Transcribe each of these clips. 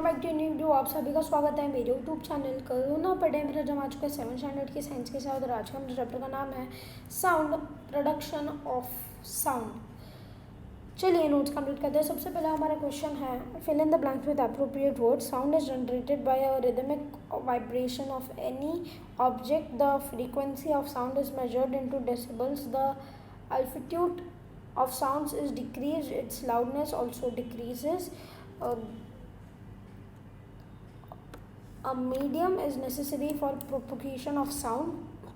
Welcome back to new video. आप सभी का स्वागत है मेरे यूट्यूब चैनल करोना पढ़े मेरा जमा चुका है 7th स्टैंडर्ड की साइंस के साथ। और आज का मेरे चैप्टर का नाम है साउंड, प्रोडक्शन ऑफ साउंड। चलिए नोट्स कंप्लीट करते हैं। सबसे पहला हमारा क्वेश्चन है, fill in the blanks with appropriate words. Sound is generated by a rhythmic vibration of any object. The frequency of sound is measured into decibels. The altitude of sounds is decreased, its loudness also decreases. A medium is necessary for propagation of sound.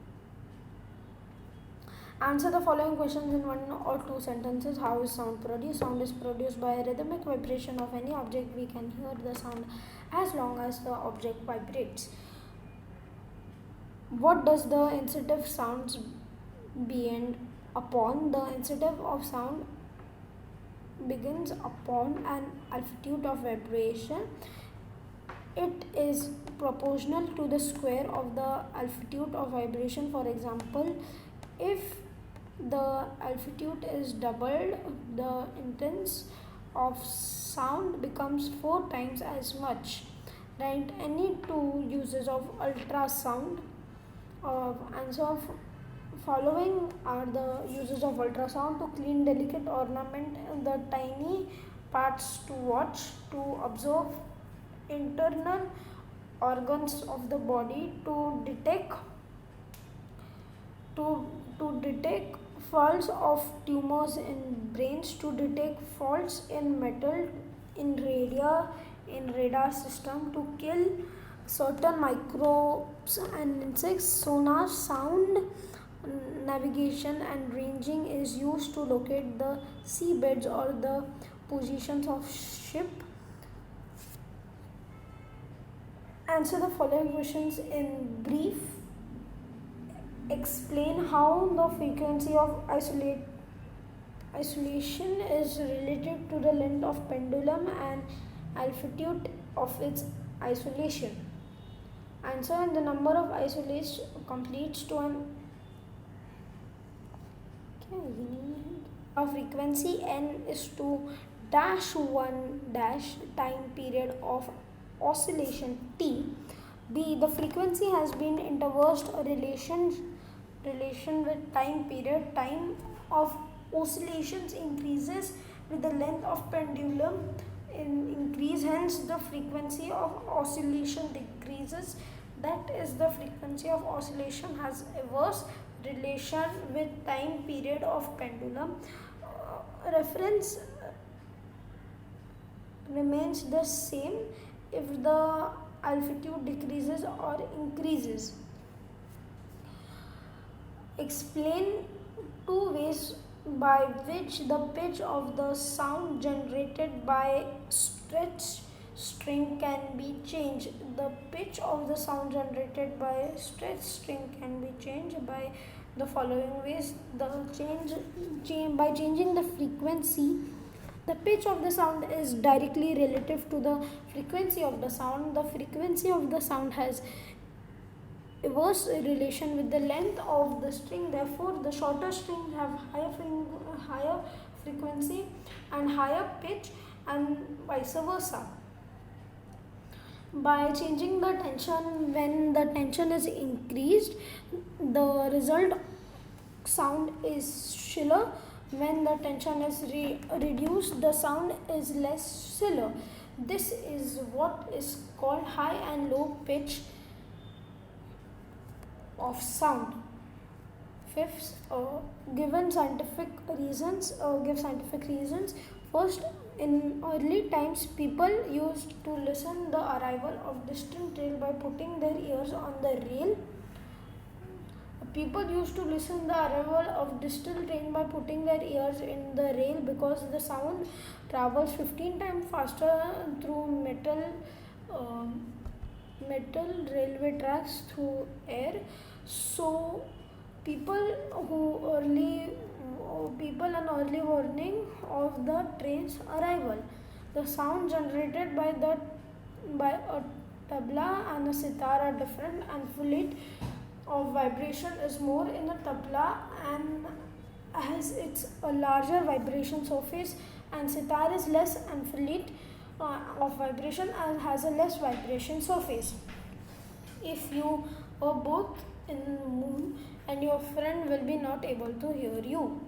Answer the following questions in one or two sentences. How is sound produced? Sound is produced by a rhythmic vibration of any object. We can hear the sound as long as the object vibrates. What does the incentive sounds begin upon? The incentive of sound begins upon an altitude of vibration. It is proportional to the square of the altitude of vibration. For example, if the altitude is doubled, the intensity of sound becomes 4 times as much. Right? Any two uses of ultrasound. Answer of following are the uses of ultrasound: to clean delicate ornament, the tiny parts; to watch, to observe internal organs of the body; to detect faults of tumors in brains; to detect faults in metal in radar system; to kill certain microbes and insects. Sonar, sound navigation and ranging is used to locate the seabeds or the positions of ship. Answer the following questions in brief. Explain how the frequency of oscillation is related to the length of pendulum and altitude of its oscillation. Answer, the number of oscillations completes to an a frequency n is to dash 1 dash time period of oscillation t. B, the frequency has been inversed relation with time period. Time of oscillations increases with the length of pendulum increase, hence the frequency of oscillation decreases. That is, the frequency of oscillation has inverse relation with time period of pendulum. Reference remains the same if the altitude decreases or increases. Explain two ways by which the pitch of the sound generated by stretched string can be changed. The pitch of the sound generated by stretched string can be changed by the following ways. By changing the frequency, the pitch of the sound is directly relative to the frequency of the sound. The frequency of the sound has inverse relation with the length of the string. Therefore, the shorter strings have higher frequency and higher pitch, and vice versa. By changing the tension, when the tension is increased, the result sound is shriller. When the tension is reduced, the sound is less shriller. This is what is called high and low pitch of sound. Fifth, give scientific reasons. First, in early times, people used to listen the arrival of distant train by putting their ears on the rail. People used to listen the arrival of distant train by putting their ears in the rail because the sound travels 15 times faster through metal railway tracks through air. So people an early warning of the train's arrival. The sound generated by a tabla and a sitar are different, and fluid of vibration is more in a tabla and has its a larger vibration surface, and sitar is less and fluid of vibration and has a less vibration surface. If you are both in the moon and your friend will be not able to hear you.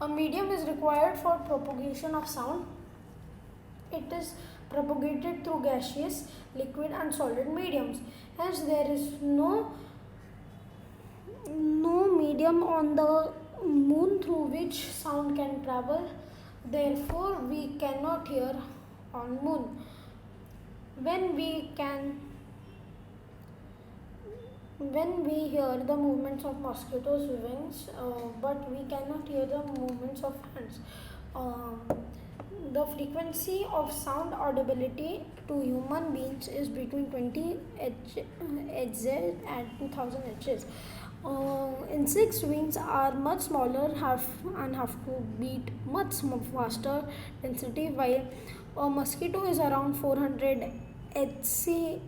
A medium is required for propagation of sound. It is propagated through gaseous, liquid and solid mediums. Hence there is no medium on the moon through which sound can travel. Therefore we cannot hear on moon. When we hear the movements of mosquitoes' wings, but we cannot hear the movements of hands. The frequency of sound audibility to human beings is between 20 Hz and 2000 Hz. Insects' wings are much smaller and have to beat much faster density, while a mosquito is around 400 Hz,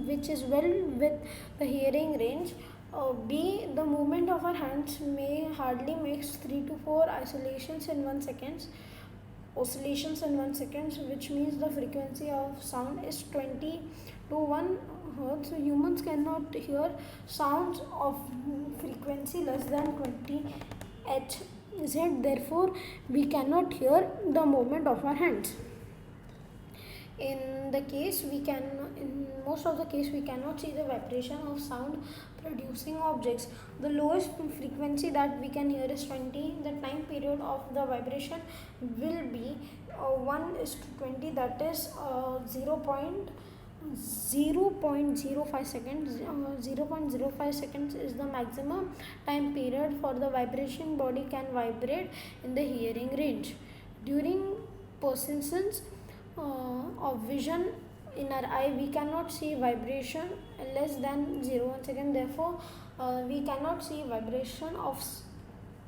which is well with the hearing range. The movement of our hands may hardly makes 3 to 4 oscillations in 1 second, which means the frequency of sound is 20 to 1 Hz. So humans cannot hear sounds of frequency less than 20 Hz. Therefore, we cannot hear the movement of our hands. In most of the case we cannot see the vibration of sound producing objects. The lowest frequency that we can hear is 20. The time period of the vibration will be 1:20, that is 0.05 seconds. 0.05 seconds is the maximum time period for the vibration body can vibrate in the hearing range. During persistence of vision in our eye, we cannot see vibration less than 0.1 second. Therefore, we cannot see vibration of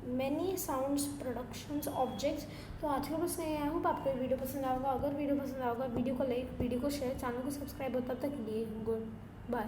many sounds productions objects. तो आज का बस नहीं आया हूँ. आपको video पसंद आएगा. अगर वीडियो पसंद आएगा वीडियो को लाइक, वीडियो को शेयर, चैनल को सब्सक्राइब. तब तक के लिए गुड बाय.